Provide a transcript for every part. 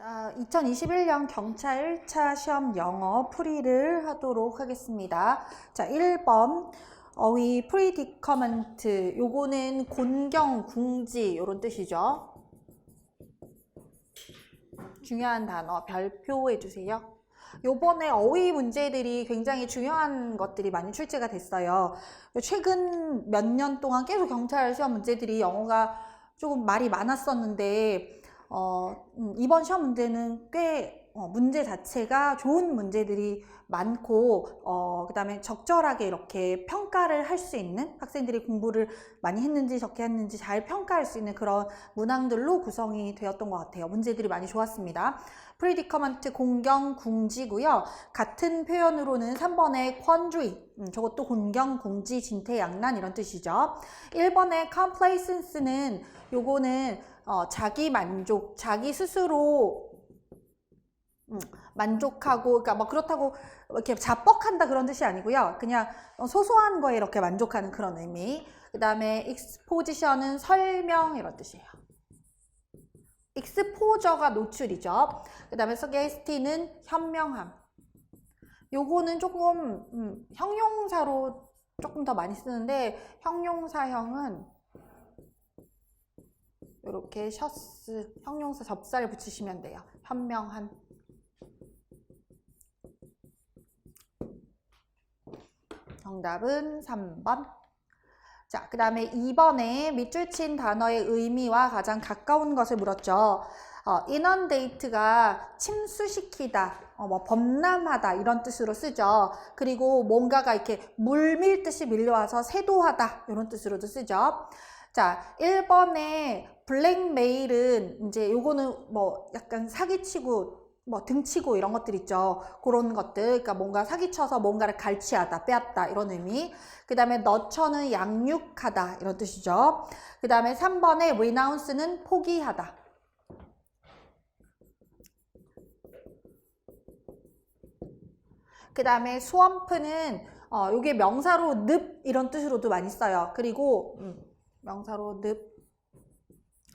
자, 2021년 경찰 1차 시험 영어 풀이를 하도록 하겠습니다. 자, 1번 어휘 프리디커먼트, 요거는 곤경, 궁지 요런 뜻이죠. 중요한 단어 별표해 주세요. 요번에 어휘 문제들이 굉장히 중요한 것들이 많이 출제가 됐어요. 최근 몇 년 동안 계속 경찰 시험 문제들이 영어가 조금 말이 많았었는데 이번 시험 문제는 꽤 문제 자체가 좋은 문제들이 많고 그 다음에 적절하게 이렇게 평가를 할 수 있는, 학생들이 공부를 많이 했는지 적게 했는지 잘 평가할 수 있는 그런 문항들로 구성이 되었던 것 같아요. 문제들이 많이 좋았습니다. 프리디커먼트 공경 궁지고요. 같은 표현으로는 3번의 quandary, 저것도 공경 궁지 진퇴양난 이런 뜻이죠. 1번의 complacence는 요거는 자기 만족, 자기 스스로 만족하고, 그러니까 뭐 그렇다고 이렇게 자뻑한다 그런 뜻이 아니고요. 그냥 소소한 거에 이렇게 만족하는 그런 의미. 그 다음에 exposition은 설명 이런 뜻이에요. exposure가 노출이죠. 그 다음에 suggestion은 현명함. 요거는 조금 형용사로 조금 더 많이 쓰는데, 형용사형은 이렇게 셔스, 형용사 접사를 붙이시면 돼요. 현명한. 정답은 3번. 자, 그 다음에 2번에 밑줄 친 단어의 의미와 가장 가까운 것을 물었죠. inundate가 침수시키다, 뭐 범람하다 이런 뜻으로 쓰죠. 그리고 뭔가가 이렇게 물 밀듯이 밀려와서 세도하다 이런 뜻으로도 쓰죠. 자, 1번에 블랙메일은 이제 요거는 뭐 약간 사기치고 뭐 등치고 이런 것들 있죠. 그런 것들, 그러니까 뭔가 사기쳐서 뭔가를 갈취하다, 빼앗다 이런 의미. 그 다음에 너처는 양육하다 이런 뜻이죠. 그 다음에 3번에 renounce는 포기하다. 그 다음에 swamp는 요게 명사로 늪 이런 뜻으로도 많이 써요. 그리고 명사로 늪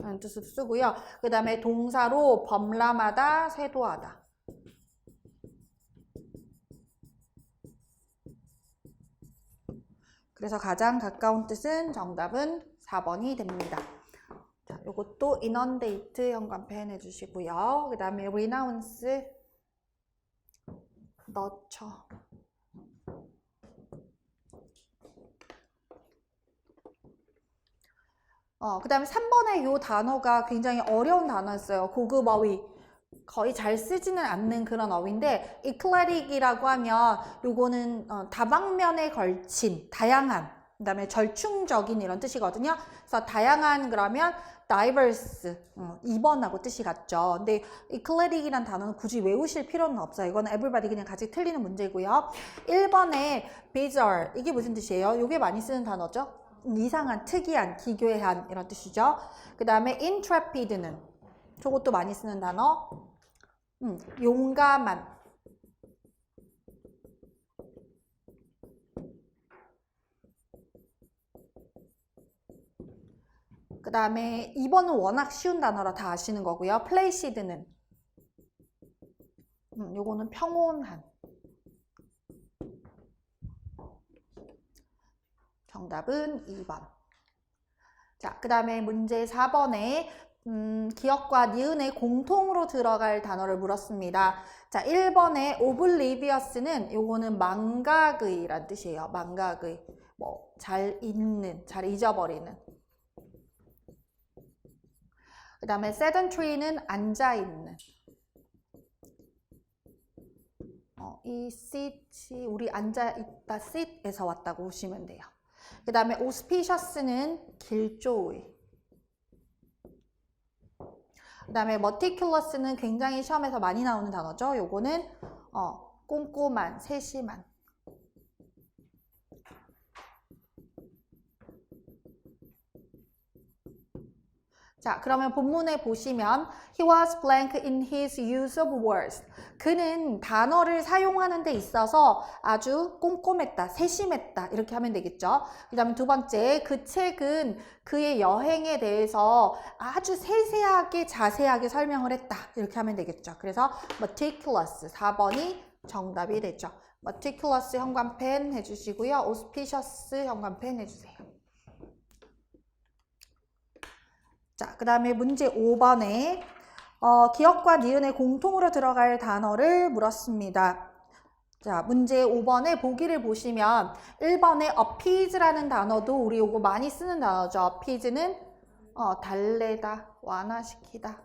라는 뜻으로 쓰고요. 그 다음에 동사로 범람하다, 세도하다. 그래서 가장 가까운 뜻은 정답은 4번이 됩니다. 자, 요것도 inundate 현관펜 해주시고요. 그 다음에 renounce, nurture. 그 다음에 3번에 요 단어가 굉장히 어려운 단어였어요. 고급 어휘. 거의 잘 쓰지는 않는 그런 어휘인데, eclectic이라고 하면 요거는 다방면에 걸친, 다양한, 그 다음에 절충적인 이런 뜻이거든요. 그래서 다양한 그러면 diverse, 2번하고 뜻이 같죠. 근데 eclectic이란 단어는 굳이 외우실 필요는 없어요. 이거는 everybody 그냥 같이 틀리는 문제고요. 1번에 bizarre, 이게 무슨 뜻이에요? 요게 많이 쓰는 단어죠. 이상한, 특이한, 기괴한 이런 뜻이죠. 그 다음에 intrepid는 저것도 많이 쓰는 단어. 용감한. 그 다음에 2번은 워낙 쉬운 단어라 다 아시는 거고요. placid는 요거는 평온한. 정답은 2번. 자, 그 다음에 문제 4번에 기억과 니은의 공통으로 들어갈 단어를 물었습니다. 자, 1번에 oblivious는 요거는 망각의란 뜻이에요. 망각의. 뭐 잘 잊는, 잘 잊어버리는. 그 다음에 sedentary는 앉아있는. 이 sit이 우리 앉아있다 sit에서 왔다고 보시면 돼요. 그 다음에 auspicious는 길조의. 그 다음에 meticulous는 굉장히 시험에서 많이 나오는 단어죠. 요거는 꼼꼼한, 세심한. 자, 그러면 본문에 보시면 He was blank in his use of words. 그는 단어를 사용하는 데 있어서 아주 꼼꼼했다, 세심했다 이렇게 하면 되겠죠. 그 다음에 두 번째, 그 책은 그의 여행에 대해서 아주 세세하게 자세하게 설명을 했다 이렇게 하면 되겠죠. 그래서 meticulous 4번이 정답이 되죠. meticulous 현관펜 해주시고요. auspicious 현관펜 해주세요. 자, 그 다음에 문제 5번에 기억과 니은에 공통으로 들어갈 단어를 물었습니다. 자, 문제 5번에 보기를 보시면 1번에 appease라는 단어도 우리 요거 많이 쓰는 단어죠. appease는 달래다, 완화시키다.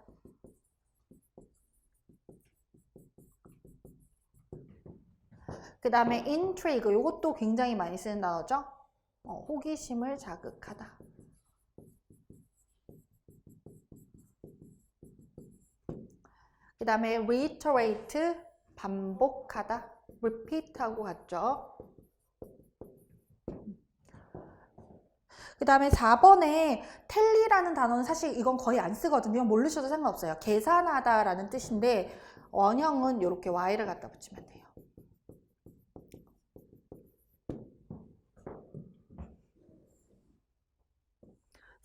그 다음에 intrigue, 요것도 굉장히 많이 쓰는 단어죠. 호기심을 자극하다. 그 다음에 reiterate, 반복하다, repeat하고 같죠. 그 다음에 4번에 tally라는 단어는 사실 이건 거의 안 쓰거든요. 모르셔도 상관없어요. 계산하다라는 뜻인데 원형은 이렇게 y를 갖다 붙이면 돼요.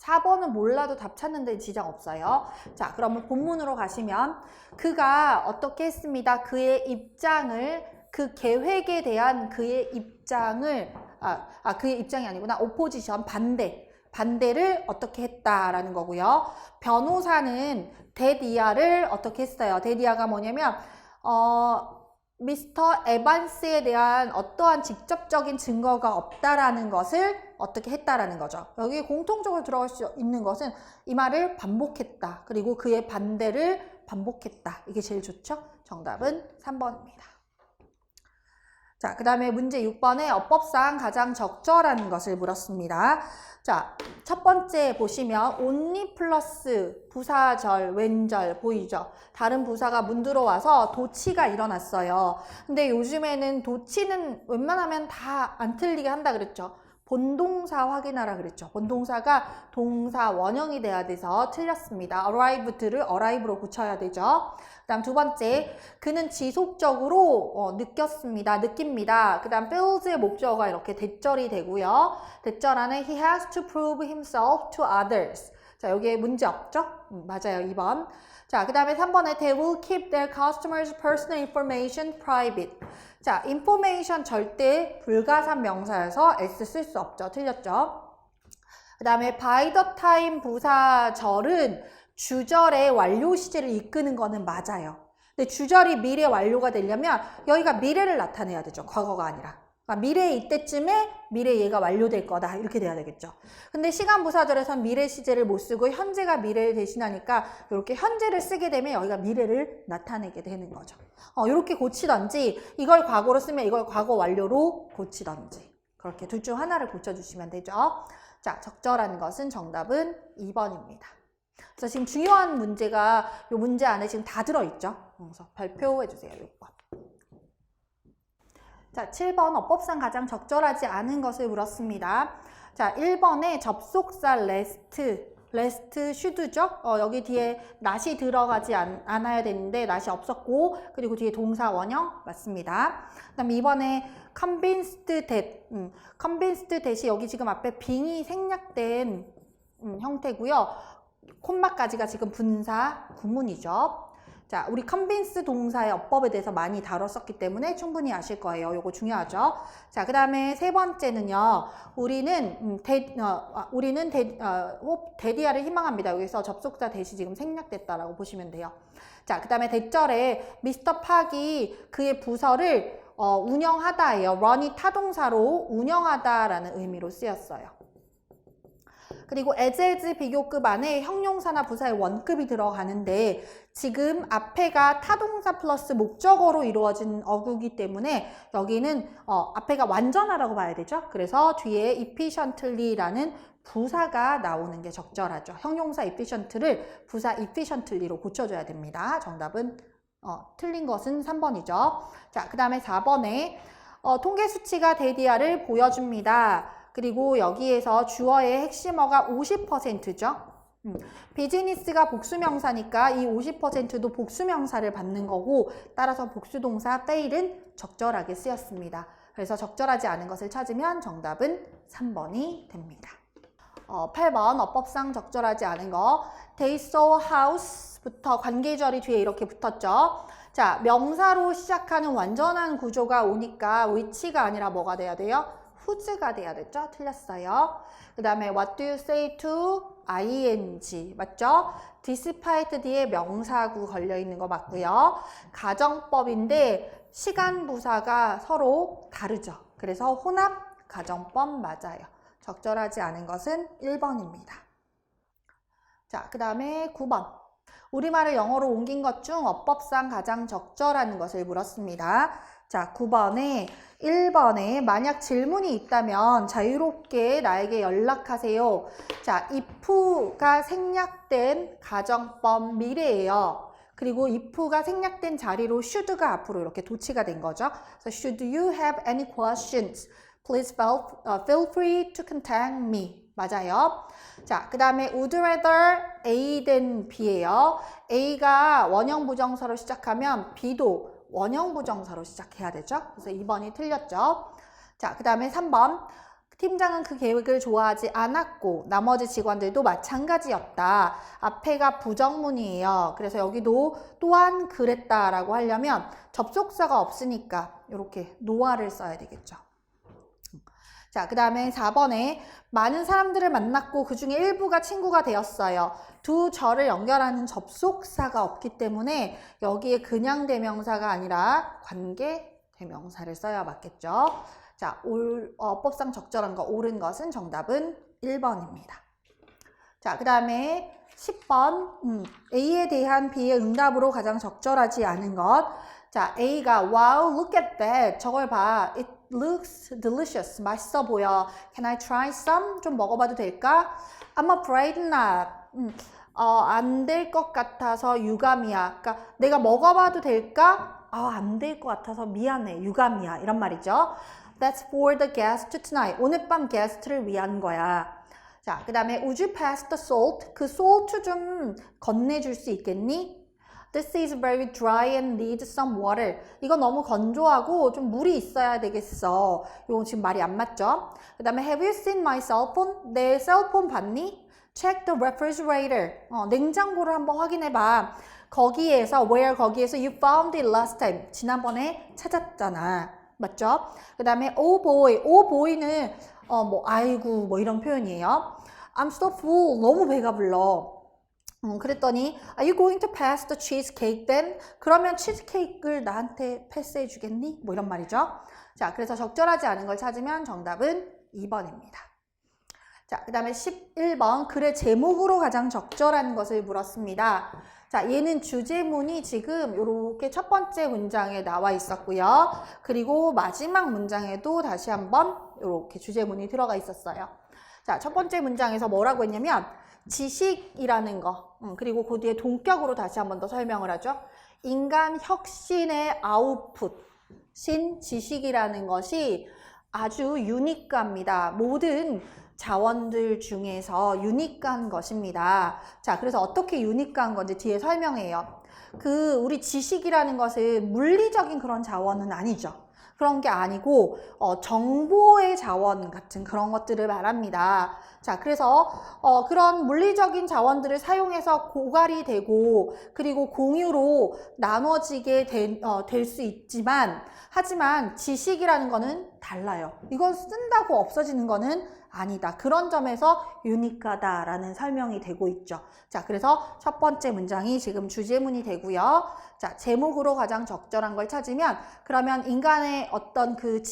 (4번은) 몰라도 답 찾는 데 지장 없어요. 자, 그러면 본문으로 가시면 그가 어떻게 했습니다. 그의 입장을, 그 계획에 대한 그의 입장을, 그의 입장이 아니구나. 오포지션, 반대를 어떻게 했다라는 거고요. 변호사는 데디아를 어떻게 했어요. 데디아가 뭐냐면 미스터 에반스에 대한 어떠한 직접적인 증거가 없다라는 것을 어떻게 했다라는 거죠. 여기 공통적으로 들어갈 수 있는 것은 이 말을 반복했다. 그리고 그의 반대를 반복했다. 이게 제일 좋죠? 정답은 3번입니다. 자, 그 다음에 문제 6번에 어법상 가장 적절한 것을 물었습니다. 자, 첫 번째 보시면 only 플러스 부사절, 왼절 보이죠? 다른 부사가 문들어와서 도치가 일어났어요. 근데 요즘에는 도치는 웬만하면 다 안 틀리게 한다 그랬죠. 본동사 확인하라 그랬죠. 본동사가 동사 원형이 돼야 돼서 틀렸습니다. arrived를 arrive로 고쳐야 되죠. 그 다음 두 번째, 그는 지속적으로 느낍니다. 그 다음 feels의 목적어가 이렇게 대절이 되고요. 대절 안에 he has to prove himself to others. 자, 여기에 문제 없죠? 맞아요. 2번. 자, 그 다음에 3번에 they will keep their customers' personal information private. 자, information 절대 불가산 명사여서 S 쓸 수 없죠. 틀렸죠? 그 다음에 by the time 부사절은 주절의 완료 시제를 이끄는 거는 맞아요. 근데 주절이 미래 완료가 되려면 여기가 미래를 나타내야 되죠. 과거가 아니라. 그러니까 미래 이때쯤에 미래 얘가 완료될 거다. 이렇게 돼야 되겠죠. 근데 시간 부사절에선 미래 시제를 못 쓰고 현재가 미래를 대신하니까 이렇게 현재를 쓰게 되면 여기가 미래를 나타내게 되는 거죠. 이렇게 고치던지 이걸 과거로 쓰면 이걸 과거 완료로 고치던지 그렇게 둘 중 하나를 고쳐주시면 되죠. 자, 적절한 것은 정답은 2번입니다. 그래서 지금 중요한 문제가 이 문제 안에 지금 다 들어있죠. 그래서 발표해주세요. 6번. 자, 7번 어법상 가장 적절하지 않은 것을 물었습니다. 자, 1번에 접속사 last should죠. 여기 뒤에 not이 들어가지 않아야 되는데 not이 없었고 그리고 뒤에 동사 원형 맞습니다. 그 다음에 2번에 convinced that이 여기 지금 앞에 being이 생략된 형태고요. 콤마까지가 지금 분사 구문이죠. 자, 우리 convince 동사의 어법에 대해서 많이 다뤘었기 때문에 충분히 아실 거예요. 요거 중요하죠. 자, 그 다음에 세 번째는요. 우리는 데디아를 희망합니다. 여기서 접속사 대시 지금 생략됐다라고 보시면 돼요. 자, 그 다음에 대절에 미스터 팍이 그의 부서를 운영하다예요. run이 타동사로 운영하다라는 의미로 쓰였어요. 그리고 as 비교급 안에 형용사나 부사의 원급이 들어가는데 지금 앞에가 타동사 플러스 목적어로 이루어진 어구이기 때문에 여기는 앞에가 완전하라고 봐야 되죠. 그래서 뒤에 efficiently라는 부사가 나오는 게 적절하죠. 형용사 efficient를 부사 efficiently로 고쳐줘야 됩니다. 정답은 틀린 것은 3번이죠. 자, 그 다음에 4번에 통계 수치가 데디아를 보여줍니다. 그리고 여기에서 주어의 핵심어가 50%죠. 비즈니스가 복수명사니까 이 50%도 복수명사를 받는 거고 따라서 복수동사 fail은 적절하게 쓰였습니다. 그래서 적절하지 않은 것을 찾으면 정답은 3번이 됩니다. 8번 어법상 적절하지 않은 거 They saw house부터 관계절이 뒤에 이렇게 붙었죠. 자, 명사로 시작하는 완전한 구조가 오니까 which가 아니라 뭐가 돼야 돼요? whose가 돼야 됐죠? 틀렸어요. 그 다음에 what do you say to ing 맞죠? despite 뒤에 명사구 걸려있는 거 맞고요. 가정법인데 시간 부사가 서로 다르죠. 그래서 혼합 가정법 맞아요. 적절하지 않은 것은 1번입니다. 자, 그 다음에 9번. 우리말을 영어로 옮긴 것 중 어법상 가장 적절한 것을 물었습니다. 자, 9번에 1번에 만약 질문이 있다면 자유롭게 나에게 연락하세요. 자, if가 생략된 가정법 미래예요. 그리고 if가 생략된 자리로 should가 앞으로 이렇게 도치가 된 거죠. 그래서 should you have any questions? Please feel free to contact me. 맞아요. 자, 그 다음에 would rather A than B예요. A가 원형 부정사로 시작하면 B도 원형 부정사로 시작해야 되죠. 그래서 2번이 틀렸죠. 자, 그 다음에 3번. 팀장은 그 계획을 좋아하지 않았고 나머지 직원들도 마찬가지였다. 앞에가 부정문이에요. 그래서 여기도 또한 그랬다라고 하려면 접속사가 없으니까 이렇게 no아를 써야 되겠죠. 자, 그 다음에 4번에 많은 사람들을 만났고 그 중에 일부가 친구가 되었어요. 두 절을 연결하는 접속사가 없기 때문에 여기에 그냥 대명사가 아니라 관계 대명사를 써야 맞겠죠. 자, 어법상 적절한 거 옳은 것은 정답은 1번입니다. 자, 그 다음에 10번 A에 대한 B의 응답으로 가장 적절하지 않은 것. 자, A가 wow, look at that. 저걸 봐. It looks delicious. 맛있어 보여. Can I try some? 좀 먹어봐도 될까? I'm afraid not. 안 될 것 같아서 유감이야. 그러니까 내가 먹어봐도 될까? 안 될 것 같아서 미안해. 유감이야. 이런 말이죠. That's for the guest tonight. 오늘 밤 게스트를 위한 거야. 자, 그 다음에 would you pass the salt? 그 salt 좀 건네줄 수 있겠니? This is very dry and needs some water. 이거 너무 건조하고 좀 물이 있어야 되겠어. 이거 지금 말이 안 맞죠? 그 다음에 have you seen my cell phone? 내 셀폰 봤니? Check the refrigerator. 냉장고를 한번 확인해봐. 거기에서 you found it last time. 지난번에 찾았잖아. 맞죠? 그 다음에 oh boy는 아이고 뭐 이런 표현이에요. I'm so full. 너무 배가 불러. 그랬더니 Are you going to pass the cheesecake then? 그러면 치즈케이크를 나한테 패스해 주겠니? 뭐 이런 말이죠. 자, 그래서 적절하지 않은 걸 찾으면 정답은 2번입니다. 자, 그 다음에 11번 글의 제목으로 가장 적절한 것을 물었습니다. 자, 얘는 주제문이 지금 이렇게 첫 번째 문장에 나와 있었고요. 그리고 마지막 문장에도 다시 한번 이렇게 주제문이 들어가 있었어요. 자, 첫 번째 문장에서 뭐라고 했냐면 지식이라는 거, 그리고 그 뒤에 동격으로 다시 한번 더 설명을 하죠. 인간 혁신의 아웃풋인 지식이라는 것이 아주 유니크합니다. 모든 자원들 중에서 유니크한 것입니다. 자, 그래서 어떻게 유니크한 건지 뒤에 설명해요. 우리 지식이라는 것은 물리적인 그런 자원은 아니죠. 그런 게 아니고 정보의 자원 같은 그런 것들을 말합니다. 자, 그래서 그런 물리적인 자원들을 사용해서 고갈이 되고 그리고 공유로 나눠지게 될 수 있지만 하지만 지식이라는 거는 달라요. 이건 쓴다고 없어지는 거는 아니다. 그런 점에서 유니크하다라는 설명이 되고 있죠. 자, 그래서 첫 번째 문장이 지금 주제문이 되고요. 자, 제목으로 가장 적절한 걸 찾으면 그러면 인간의 어떤 그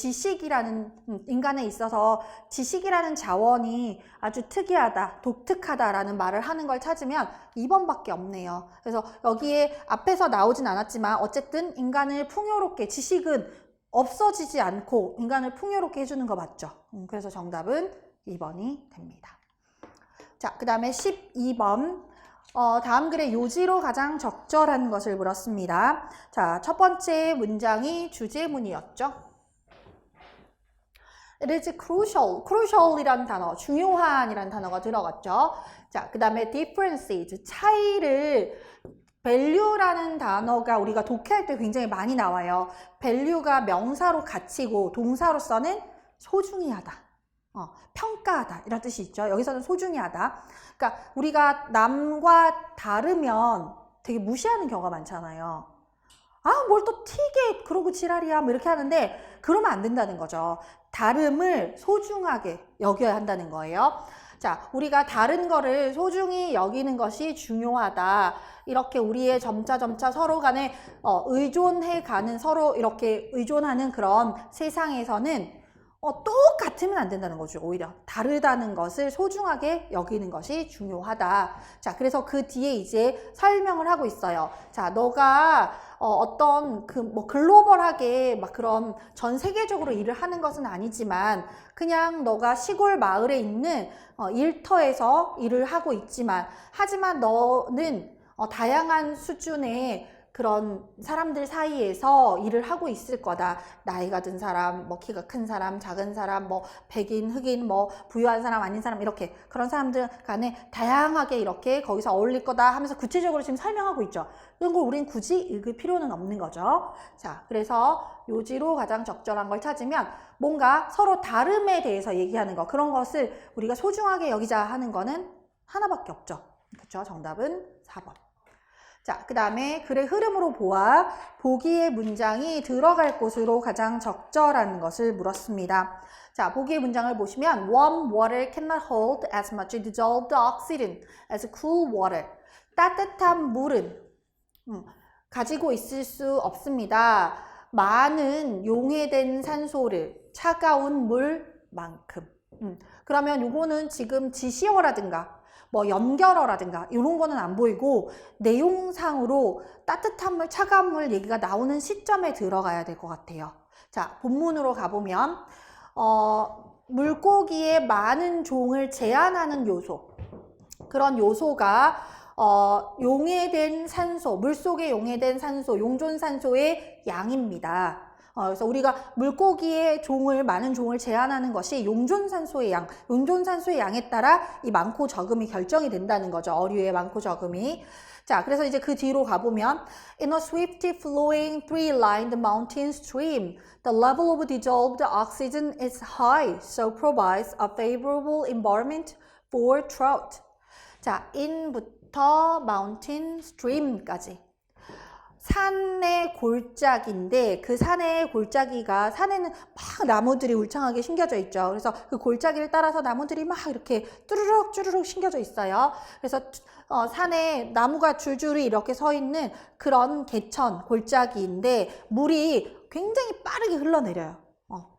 인간에 있어서 지식이라는 자원이 아주 특이하다, 독특하다라는 말을 하는 걸 찾으면 2번밖에 없네요. 그래서 여기에 앞에서 나오진 않았지만 어쨌든 인간을 풍요롭게, 지식은 없어지지 않고 인간을 풍요롭게 해주는 거 맞죠? 그래서 정답은 2번이 됩니다. 자, 그 다음에 12번. 다음 글의 요지로 가장 적절한 것을 물었습니다. 자, 첫 번째 문장이 주제문이었죠. It is crucial. crucial이라는 단어, 중요한이라는 단어가 들어갔죠. 자, 그 다음에 differences, 차이를 value라는 단어가 우리가 독해할 때 굉장히 많이 나와요. value가 명사로 가치고 동사로서는 소중히 하다. 평가하다 이런 뜻이 있죠. 여기서는 소중히 하다. 그러니까 우리가 남과 다르면 되게 무시하는 경우가 많잖아요. 아, 뭘 또 튀게 그러고 지랄이야 뭐 이렇게 하는데 그러면 안 된다는 거죠. 다름을 소중하게 여겨야 한다는 거예요. 자, 우리가 다른 거를 소중히 여기는 것이 중요하다. 이렇게 우리의 점차 서로 간에 의존해 가는, 서로 이렇게 의존하는 그런 세상에서는 똑같으면 안 된다는 거죠. 오히려 다르다는 것을 소중하게 여기는 것이 중요하다. 자, 그래서 그 뒤에 이제 설명을 하고 있어요. 자, 너가 어떤 뭐 글로벌하게 막 그런 전 세계적으로 일을 하는 것은 아니지만 그냥 너가 시골 마을에 있는 일터에서 일을 하고 있지만 하지만 너는 다양한 수준의 그런 사람들 사이에서 일을 하고 있을 거다. 나이가 든 사람, 뭐 키가 큰 사람, 작은 사람, 뭐 백인, 흑인, 뭐 부유한 사람, 아닌 사람 이렇게 그런 사람들 간에 다양하게 이렇게 거기서 어울릴 거다 하면서 구체적으로 지금 설명하고 있죠. 이런 걸 우린 굳이 읽을 필요는 없는 거죠. 자, 그래서 요지로 가장 적절한 걸 찾으면 뭔가 서로 다름에 대해서 얘기하는 거, 그런 것을 우리가 소중하게 여기자 하는 거는 하나밖에 없죠. 그렇죠? 정답은 4번. 자, 그 다음에 글의 흐름으로 보아 보기의 문장이 들어갈 곳으로 가장 적절한 것을 물었습니다. 자, 보기의 문장을 보시면 warm water cannot hold as much dissolved oxygen as cool water. 따뜻한 물은 가지고 있을 수 없습니다. 많은 용해된 산소를 차가운 물만큼. 그러면 요거는 지금 지시어라든가 뭐 연결어라든가 이런 거는 안 보이고 내용상으로 따뜻한 물, 차가운 물 얘기가 나오는 시점에 들어가야 될 것 같아요. 자, 본문으로 가보면 물고기의 많은 종을 제한하는 요소, 그런 요소가 용해된 산소, 물속에 용해된 산소, 용존산소의 양입니다. 그래서 우리가 물고기의 종을, 많은 종을 제한하는 것이 용존산소의 양, 용존산소의 양에 따라 이 많고 적음이 결정이 된다는 거죠. 어류의 많고 적음이. 자, 그래서 이제 그 뒤로 가보면 In a swiftly flowing three-lined mountain stream, the level of dissolved oxygen is high, so provides a favorable environment for trout. 자, in부터 mountain stream까지. 산의 골짜기인데 그 산의 골짜기가, 산에는 막 나무들이 울창하게 심겨져 있죠. 그래서 그 골짜기를 따라서 나무들이 막 이렇게 쭈르륵 심겨져 있어요. 그래서 산에 나무가 줄줄이 이렇게 서 있는 그런 개천 골짜기인데 물이 굉장히 빠르게 흘러내려요.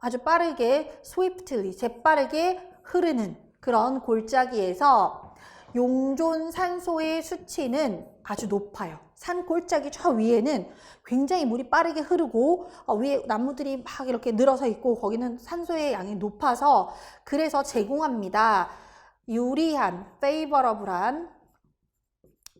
아주 빠르게 swiftly, 재빠르게 흐르는 그런 골짜기에서 용존 산소의 수치는 아주 높아요. 산 골짜기 저 위에는 굉장히 물이 빠르게 흐르고 위에 나무들이 막 이렇게 늘어서 있고 거기는 산소의 양이 높아서 그래서 제공합니다. 유리한, favorable한,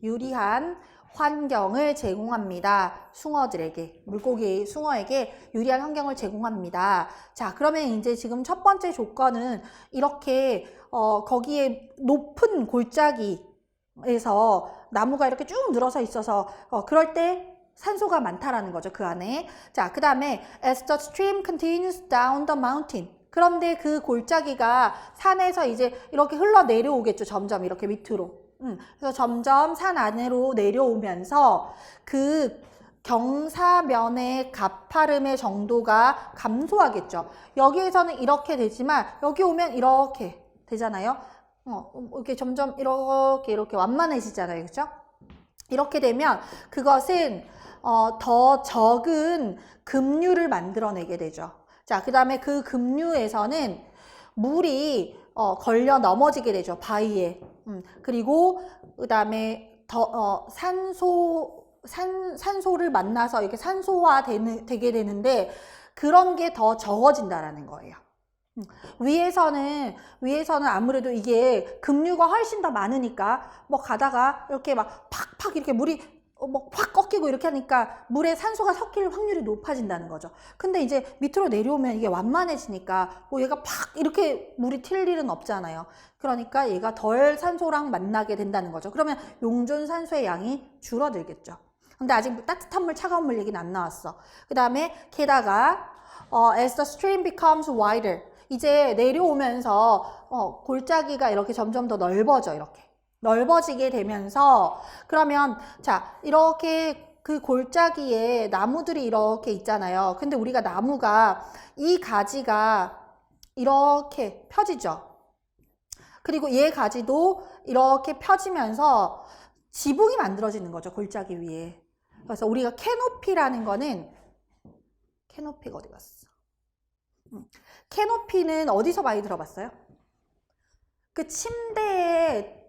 유리한 환경을 제공합니다. 숭어들에게, 물고기 숭어에게 유리한 환경을 제공합니다. 자, 그러면 이제 지금 첫 번째 조건은 이렇게 거기에 높은 골짜기에서 나무가 이렇게 쭉 늘어서 있어서 그럴 때 산소가 많다라는 거죠, 그 안에. 자, 그 다음에 as the stream continues down the mountain. 그런데 그 골짜기가 산에서 이제 이렇게 흘러 내려오겠죠, 점점 이렇게 밑으로. 그래서 점점 산 안으로 내려오면서 그 경사면의 가파름의 정도가 감소하겠죠. 여기에서는 이렇게 되지만 여기 오면 이렇게 되잖아요. 이렇게 점점 이렇게 완만해지잖아요. 그렇죠? 이렇게 되면 그것은 더 적은 급류를 만들어내게 되죠. 자, 그 다음에 그 급류에서는 물이 걸려 넘어지게 되죠. 바위에. 그리고 그 다음에 산소를 만나서 이렇게 산소화 되게 되는데 그런 게 더 적어진다라는 거예요. 위에서는 아무래도 이게 급류가 훨씬 더 많으니까 뭐 가다가 이렇게 막 팍팍 이렇게 물이 뭐 확 꺾이고 이렇게 하니까 물에 산소가 섞일 확률이 높아진다는 거죠. 근데 이제 밑으로 내려오면 이게 완만해지니까 뭐 얘가 팍 이렇게 물이 튈 일은 없잖아요. 그러니까 얘가 덜 산소랑 만나게 된다는 거죠. 그러면 용존 산소의 양이 줄어들겠죠. 근데 아직 따뜻한 물, 차가운 물 얘기는 안 나왔어. 그 다음에 게다가 as the stream becomes wider, 이제 내려오면서 골짜기가 이렇게 점점 더 넓어져. 이렇게 넓어지게 되면서, 그러면 자 이렇게 그 골짜기에 나무들이 이렇게 있잖아요. 근데 우리가 나무가 이 가지가 이렇게 펴지죠. 그리고 얘 가지도 이렇게 펴지면서 지붕이 만들어지는 거죠, 골짜기 위에. 그래서 우리가 캐노피라는 거는, 캐노피가 어디 갔어? 캐노피는 어디서 많이 들어봤어요? 그 침대에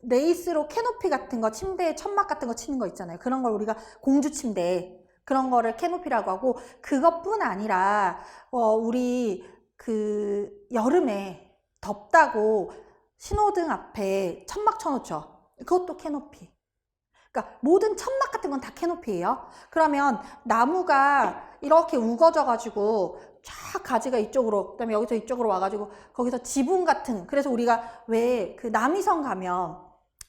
레이스로 캐노피 같은 거, 침대에 천막 같은 거 치는 거 있잖아요. 그런 걸 우리가 공주 침대, 그런 거를 캐노피라고 하고, 그것뿐 아니라 우리 그 여름에 덥다고 신호등 앞에 천막 쳐놓죠. 그것도 캐노피. 그러니까 모든 천막 같은 건 다 캐노피예요. 그러면 나무가 이렇게 우거져 가지고 쫙 가지가 이쪽으로, 그다음에 여기서 이쪽으로 와가지고 거기서 지붕 같은, 그래서 우리가 왜 그 남이섬 가면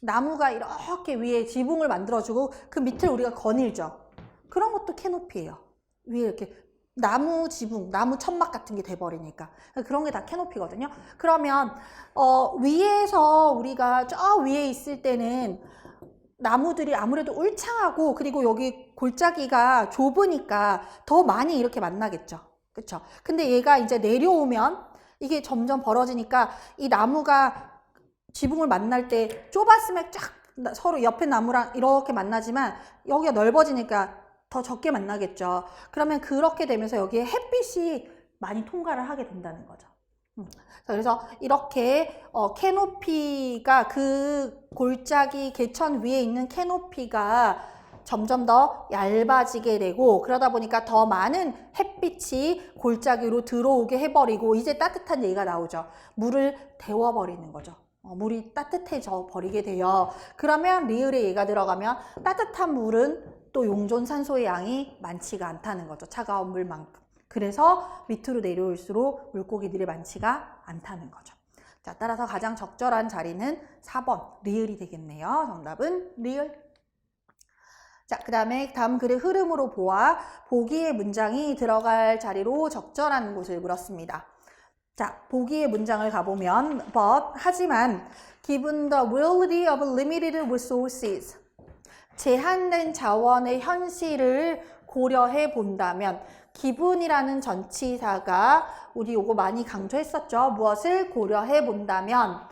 나무가 이렇게 위에 지붕을 만들어주고 그 밑을 우리가 거닐죠. 그런 것도 캐노피예요. 위에 이렇게 나무 지붕, 나무 천막 같은 게 돼버리니까. 그런 게 다 캐노피거든요. 그러면 위에서 우리가 저 위에 있을 때는 나무들이 아무래도 울창하고, 그리고 여기 골짜기가 좁으니까 더 많이 이렇게 만나겠죠. 그쵸? 근데 얘가 이제 내려오면 이게 점점 벌어지니까 이 나무가 지붕을 만날 때 좁았으면 쫙 서로 옆에 나무랑 이렇게 만나지만 여기가 넓어지니까 더 적게 만나겠죠. 그러면 그렇게 되면서 여기에 햇빛이 많이 통과를 하게 된다는 거죠. 그래서 이렇게 캐노피가, 그 골짜기 개천 위에 있는 캐노피가 점점 더 얇아지게 되고, 그러다 보니까 더 많은 햇빛이 골짜기로 들어오게 해버리고, 이제 따뜻한 얘기가 나오죠. 물을 데워버리는 거죠. 물이 따뜻해져 버리게 돼요. 그러면 리을의 얘가 들어가면 따뜻한 물은 또 용존 산소의 양이 많지가 않다는 거죠. 차가운 물만큼. 그래서 밑으로 내려올수록 물고기들이 많지가 않다는 거죠. 자, 따라서 가장 적절한 자리는 4번 리을이 되겠네요. 정답은 리을. 자, 그 다음에 다음 글의 흐름으로 보아 보기의 문장이 들어갈 자리로 적절한 곳을 물었습니다. 자, 보기의 문장을 가보면 but, 하지만 given the reality of limited resources, 제한된 자원의 현실을 고려해 본다면, 기분이라는 전치사가 우리 요거 많이 강조했었죠. 무엇을 고려해 본다면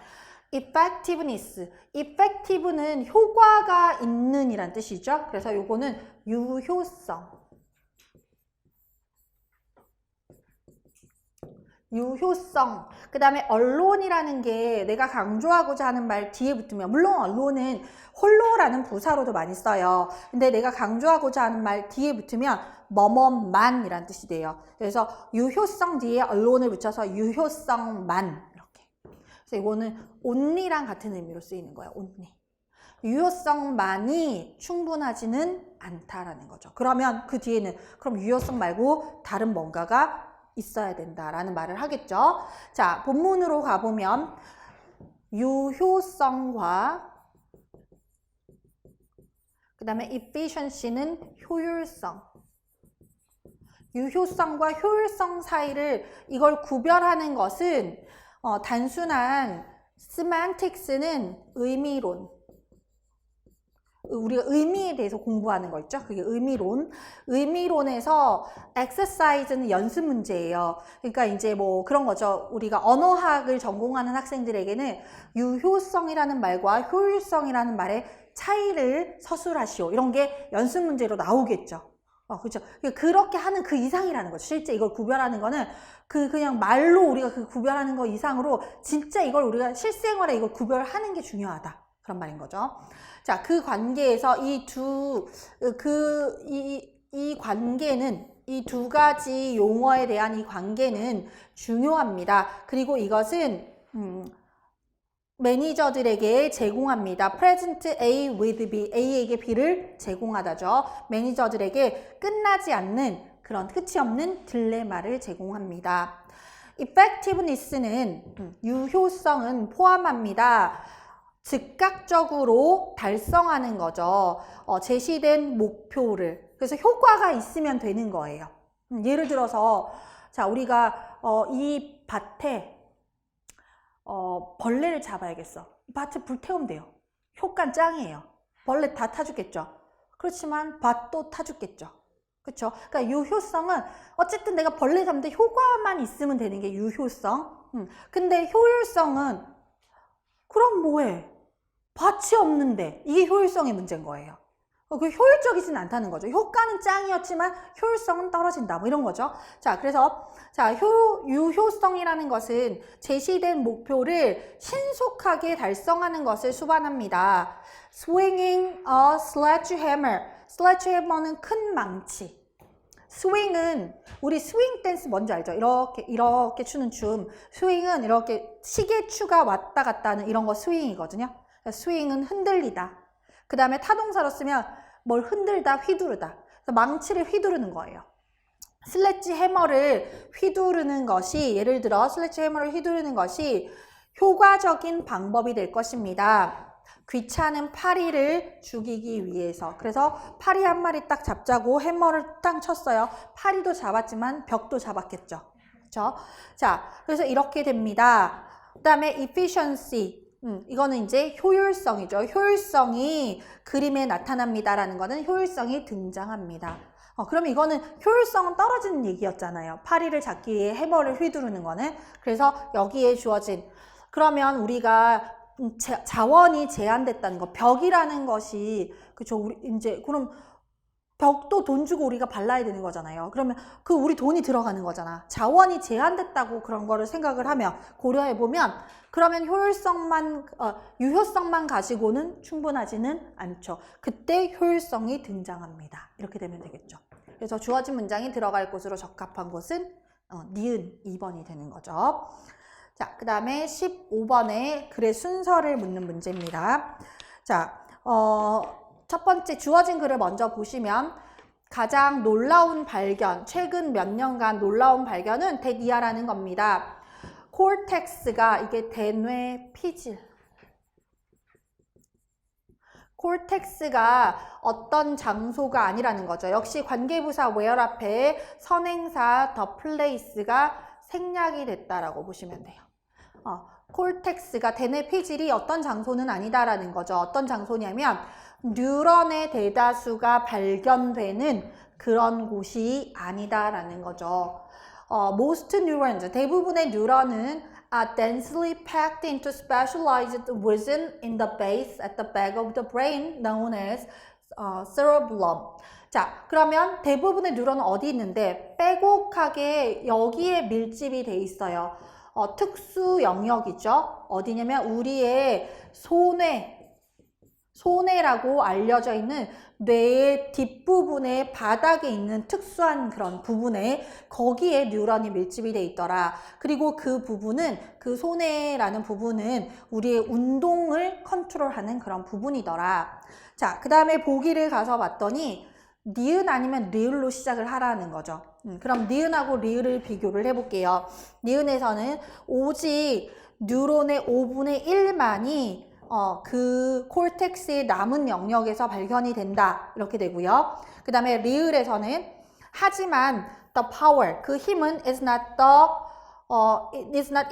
effectiveness, effective는 효과가 있는 이란 뜻이죠. 그래서 요거는 유효성, 유효성. 그 다음에 언론이라는 게 내가 강조하고자 하는 말 뒤에 붙으면, 물론 언론은 홀로라는 부사로도 많이 써요. 근데 내가 강조하고자 하는 말 뒤에 붙으면 뭐뭐만 이란 뜻이 돼요. 그래서 유효성 뒤에 언론을 붙여서 유효성만, 이렇게. 그래서 이거는 only랑 같은 의미로 쓰이는 거예요. only. 유효성만이 충분하지는 않다라는 거죠. 그러면 그 뒤에는 그럼 유효성 말고 다른 뭔가가 있어야 된다라는 말을 하겠죠. 자, 본문으로 가보면 유효성과 그 다음에 efficiency는 효율성, 유효성과 효율성 사이를, 이걸 구별하는 것은 단순한 semantics는 의미론, 우리가 의미에 대해서 공부하는 거 있죠? 그게 의미론. 의미론에서 exercise는 연습 문제예요. 그러니까 이제 뭐 그런 거죠. 우리가 언어학을 전공하는 학생들에게는 유효성이라는 말과 효율성이라는 말의 차이를 서술하시오, 이런 게 연습 문제로 나오겠죠. 그렇죠. 그렇게 하는 그 이상이라는 거죠. 실제 이걸 구별하는 거는 그냥 말로 우리가 그 구별하는 거 이상으로 진짜 이걸 우리가 실생활에 이걸 구별하는 게 중요하다, 그런 말인 거죠. 자, 그 관계에서 이 관계는, 이 두 가지 용어에 대한 이 관계는 중요합니다. 그리고 이것은 매니저들에게 제공합니다. present A with B, A에게 B를 제공하다죠. 매니저들에게 끝나지 않는 그런 끝이 없는 딜레마를 제공합니다. effectiveness는 유효성은 포함합니다. 즉각적으로 달성하는 거죠. 제시된 목표를. 그래서 효과가 있으면 되는 거예요. 예를 들어서 자 우리가 이 밭에 벌레를 잡아야겠어. 밭에 불 태우면 돼요. 효과는 짱이에요. 벌레 다 타 죽겠죠. 그렇지만 밭도 타 죽겠죠. 그렇죠? 그러니까 유효성은 어쨌든 내가 벌레 잡는데 효과만 있으면 되는 게 유효성. 근데 효율성은 그럼 뭐해? 밭이 없는데 이게 효율성의 문제인 거예요. 그 효율적이진 않다는 거죠. 효과는 짱이었지만 효율성은 떨어진다. 뭐 이런 거죠. 자, 그래서 자, 유효성이라는 것은 제시된 목표를 신속하게 달성하는 것을 수반합니다. Swinging a sledgehammer. sledgehammer는 큰 망치. 스윙은 우리 스윙 댄스 뭔지 알죠? 이렇게 추는 춤. 스윙은 이렇게 시계추가 왔다 갔다 하는 이런 거 스윙이거든요. 스윙은 흔들리다. 그 다음에 타동사로 쓰면 뭘 흔들다, 휘두르다. 그래서 망치를 휘두르는 거예요. 슬래지 해머를 휘두르는 것이, 예를 들어 슬래지 해머를 휘두르는 것이 효과적인 방법이 될 것입니다. 귀찮은 파리를 죽이기 위해서. 그래서 파리 한 마리 딱 잡자고 해머를 딱 쳤어요. 파리도 잡았지만 벽도 잡았겠죠. 그렇죠? 자, 그래서 이렇게 됩니다. 그 다음에 efficiency. 이거는 이제 효율성이죠. 효율성이 그림에 나타납니다라는 거는 효율성이 등장합니다. 그러면 이거는 효율성은 떨어지는 얘기였잖아요. 파리를 잡기 위해 해머를 휘두르는 거는. 그래서 여기에 주어진 그러면 우리가 자원이 제한됐다는 거, 벽이라는 것이 그죠? 우리 이제 그럼 벽도 돈 주고 우리가 발라야 되는 거잖아요. 그러면 그 우리 돈이 들어가는 거잖아. 자원이 제한됐다고 그런 거를 생각을 하면 고려해 보면 그러면 유효성만 가지고는 충분하지는 않죠. 그때 효율성이 등장합니다. 이렇게 되면 되겠죠. 그래서 주어진 문장이 들어갈 곳으로 적합한 곳은 니은 2번이 되는 거죠. 자, 그 다음에 15번에 글의 순서를 묻는 문제입니다. 자, 첫 번째 주어진 글을 먼저 보시면 가장 놀라운 발견, 최근 몇 년간 놀라운 발견은 대기하라는 겁니다. 콜텍스가 이게 대뇌 피질. 콜텍스가 어떤 장소가 아니라는 거죠. 역시 관계부사 where 앞에 선행사 the place가 생략이 됐다라고 보시면 돼요. 콜텍스가 대뇌 피질이 어떤 장소는 아니다라는 거죠. 어떤 장소냐면 뉴런의 대다수가 발견되는 그런 곳이 아니다라는 거죠. Most neurons, 대부분의 뉴런은 are densely packed into specialized region in the base at the back of the brain known as cerebellum. 자, 그러면 대부분의 뉴런은 어디 있는데 빼곡하게 여기에 밀집이 돼 있어요. 특수 영역이죠. 어디냐면 우리의 소뇌라고 알려져 있는 뇌의 뒷부분의 바닥에 있는 특수한 그런 부분에 거기에 뉴런이 밀집이 돼 있더라. 그리고 그 부분은 그 소뇌라는 부분은 우리의 운동을 컨트롤하는 그런 부분이더라. 자, 그 다음에 보기를 가서 봤더니 니은 아니면 리을로 시작을 하라는 거죠. 그럼 니은하고 리을을 비교를 해볼게요. 니은에서는 오직 뉴런의 5분의 1만이 그 콜텍스의 남은 영역에서 발견이 된다. 이렇게 되고요. 그 다음에 리을에서는 하지만 the power, 그 힘은 is not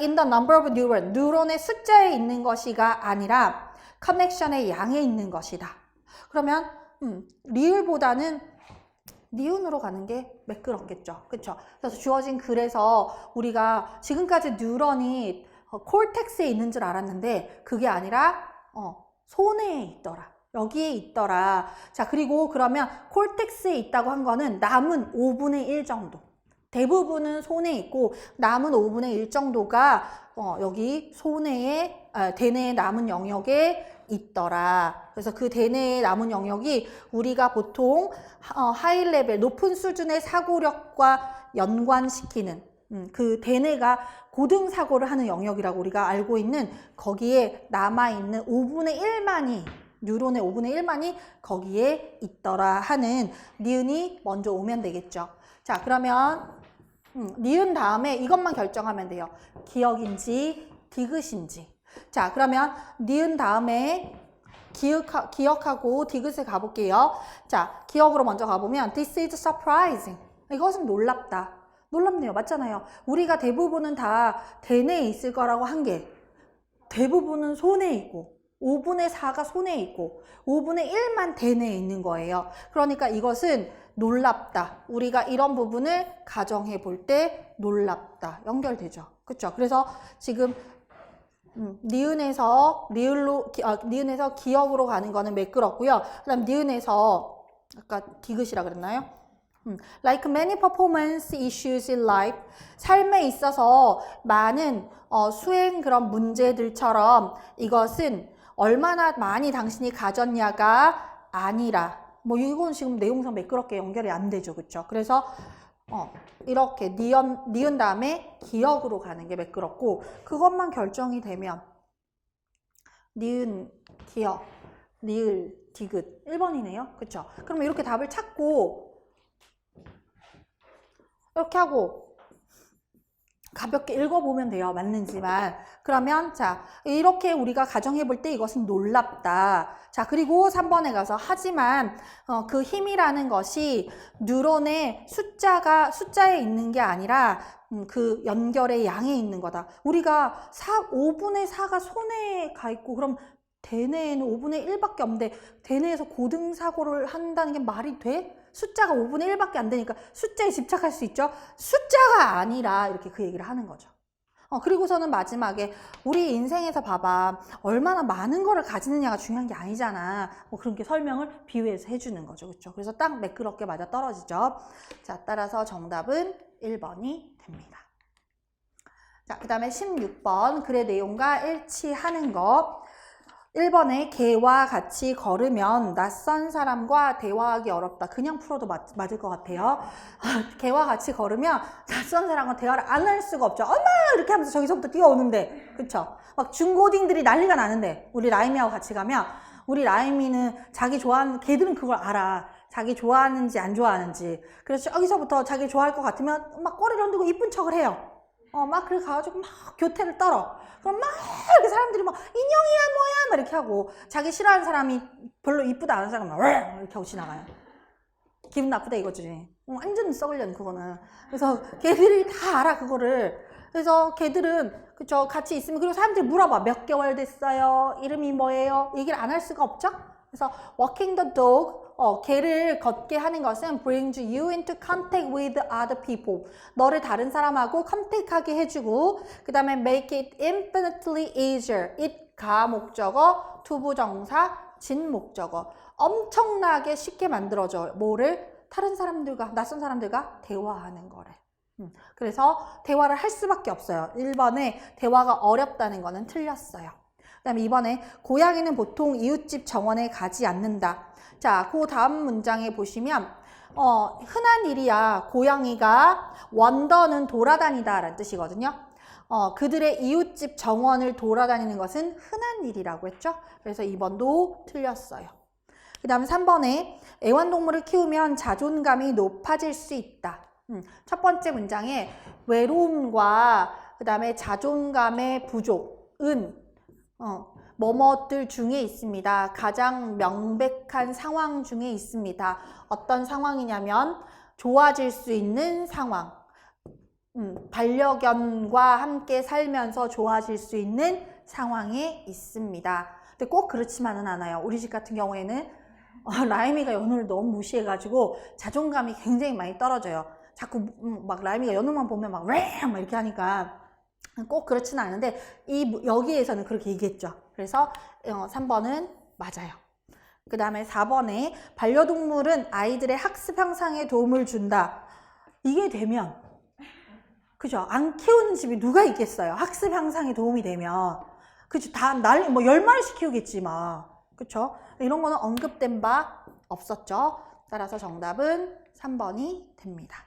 in the number of neuron, 뉴런의 숫자에 있는 것이가 아니라 커넥션의 양에 있는 것이다. 그러면 리을보다는 니은으로 가는 게 매끄럽겠죠. 그렇죠? 그래서 주어진 글에서 우리가 지금까지 뉴런이 콜텍스에 있는 줄 알았는데 그게 아니라 소뇌에 있더라. 여기에 있더라. 자, 그리고 그러면 콜텍스에 있다고 한 거는 남은 5분의 1 정도. 대부분은 소뇌에 있고 남은 5분의 1 정도가 여기 대뇌의 남은 영역에 있더라. 그래서 그 대뇌의 남은 영역이 우리가 보통 하이 레벨, 높은 수준의 사고력과 연관시키는 그 대뇌가 고등사고를 하는 영역이라고 우리가 알고 있는 거기에 남아있는 5분의 1만이 뉴런의 5분의 1만이 거기에 있더라 하는 니은이 먼저 오면 되겠죠. 자, 그러면 니은 다음에 이것만 결정하면 돼요. 기억인지 디귿인지. 자, 그러면 니은 다음에 기억하고 디귿에 가볼게요. 자, 기억으로 먼저 가보면 This is surprising. 이것은 놀랍다. 놀랍네요. 맞잖아요. 우리가 대부분은 다 대뇌에 있을 거라고 한 게 대부분은 손에 있고 5분의 4가 손에 있고 5분의 1만 대뇌에 있는 거예요. 그러니까 이것은 놀랍다. 우리가 이런 부분을 가정해 볼 때 놀랍다. 연결되죠. 그렇죠? 그래서 지금 니은에서 니은에서 기억으로 가는 거는 매끄럽고요. 그다음 니은에서 아까 디귿이라 그랬나요? Like many performance issues in life, 삶에 있어서 많은 수행 그런 문제들처럼 이것은 얼마나 많이 당신이 가졌냐가 아니라 뭐 이건 지금 내용상 매끄럽게 연결이 안 되죠. 그렇죠? 그래서 이렇게 니은 다음에 기억으로 가는 게 매끄럽고 그것만 결정이 되면 니은, 기억, 니을, 디귿 1번이네요. 그렇죠? 그럼 이렇게 답을 찾고 이렇게 하고 가볍게 읽어보면 돼요. 맞는지만. 그러면 자 이렇게 우리가 가정해 볼 때 이것은 놀랍다. 자 그리고 3번에 가서 하지만 그 힘이라는 것이 뉴런의 숫자에 있는 게 아니라 그 연결의 양에 있는 거다. 우리가 5분의 4가 손에 가 있고 그럼 대뇌에는 5분의 1밖에 없는데 대뇌에서 고등사고를 한다는 게 말이 돼? 숫자가 5분의 1밖에 안 되니까 숫자에 집착할 수 있죠. 숫자가 아니라 이렇게 그 얘기를 하는 거죠. 그리고서는 마지막에 우리 인생에서 봐봐. 얼마나 많은 거를 가지느냐가 중요한 게 아니잖아. 뭐 그런 게 설명을 비유해서 해주는 거죠. 그렇죠? 그래서 딱 매끄럽게 맞아 떨어지죠. 자, 따라서 정답은 1번이 됩니다. 자, 그 다음에 16번 글의 내용과 일치하는 것. 1번에 개와 같이 걸으면 낯선 사람과 대화하기 어렵다. 그냥 풀어도 맞을 것 같아요. 개와 같이 걸으면 낯선 사람과 대화를 안 할 수가 없죠. 엄마! 이렇게 하면서 저기서부터 뛰어오는데. 그쵸? 막 중고딩들이 난리가 나는데 우리 라임이하고 같이 가면 우리 라임이는 자기 좋아하는 개들은 그걸 알아. 자기 좋아하는지 안 좋아하는지. 그래서 저기서부터 자기 좋아할 것 같으면 막 꼬리를 흔들고 이쁜 척을 해요. 막 그래 가가지고 막 교태를 떨어. 그럼 막 이렇게 사람들이 막 인형이야 뭐야 막 이렇게 하고 자기 싫어하는 사람이 별로 이쁘다 않은 사람은 막 이렇게 하고 지나가요. 기분 나쁘다 이거지. 완전 썩으려는 그거는. 그래서 걔들이 다 알아 그거를. 그래서 걔들은 그쵸 같이 있으면 그리고 사람들이 물어봐 몇 개월 됐어요? 이름이 뭐예요? 얘기를 안 할 수가 없죠. 그래서 walking the dog 개를 걷게 하는 것은 brings you into contact with other people. 너를 다른 사람하고 컨택하게 해주고 그 다음에 make it infinitely easier. it 가 목적어, 투부정사, 진 목적어. 엄청나게 쉽게 만들어줘. 뭐를? 다른 사람들과 낯선 사람들과 대화하는 거래. 그래서 대화를 할 수밖에 없어요. 1번에 대화가 어렵다는 거는 틀렸어요. 그 다음에 2번에 고양이는 보통 이웃집 정원에 가지 않는다. 자, 그 다음 문장에 보시면 흔한 일이야. 고양이가 원더는 돌아다니다 라는 뜻이거든요. 그들의 이웃집 정원을 돌아다니는 것은 흔한 일이라고 했죠. 그래서 2번도 틀렸어요. 그 다음에 3번에 애완동물을 키우면 자존감이 높아질 수 있다. 첫 번째 문장에 외로움과 그 다음에 자존감의 부족은 뭐뭐들 중에 있습니다. 가장 명백한 상황 중에 있습니다. 어떤 상황이냐면 좋아질 수 있는 상황. 반려견과 함께 살면서 좋아질 수 있는 상황에 있습니다. 근데 꼭 그렇지만은 않아요. 우리 집 같은 경우에는 라임이가 연우를 너무 무시해가지고 자존감이 굉장히 많이 떨어져요. 자꾸 막 라임이가 연우만 보면 막 이렇게 하니까 꼭 그렇지는 않은데 여기에서는 그렇게 얘기했죠. 그래서 3번은 맞아요. 그 다음에 4번에 반려동물은 아이들의 학습 향상에 도움을 준다. 이게 되면 그죠? 안 키우는 집이 누가 있겠어요? 학습 향상에 도움이 되면 그죠? 다 뭐 10마리씩 키우겠지 막 그쵸? 이런 거는 언급된 바 없었죠. 따라서 정답은 3번이 됩니다.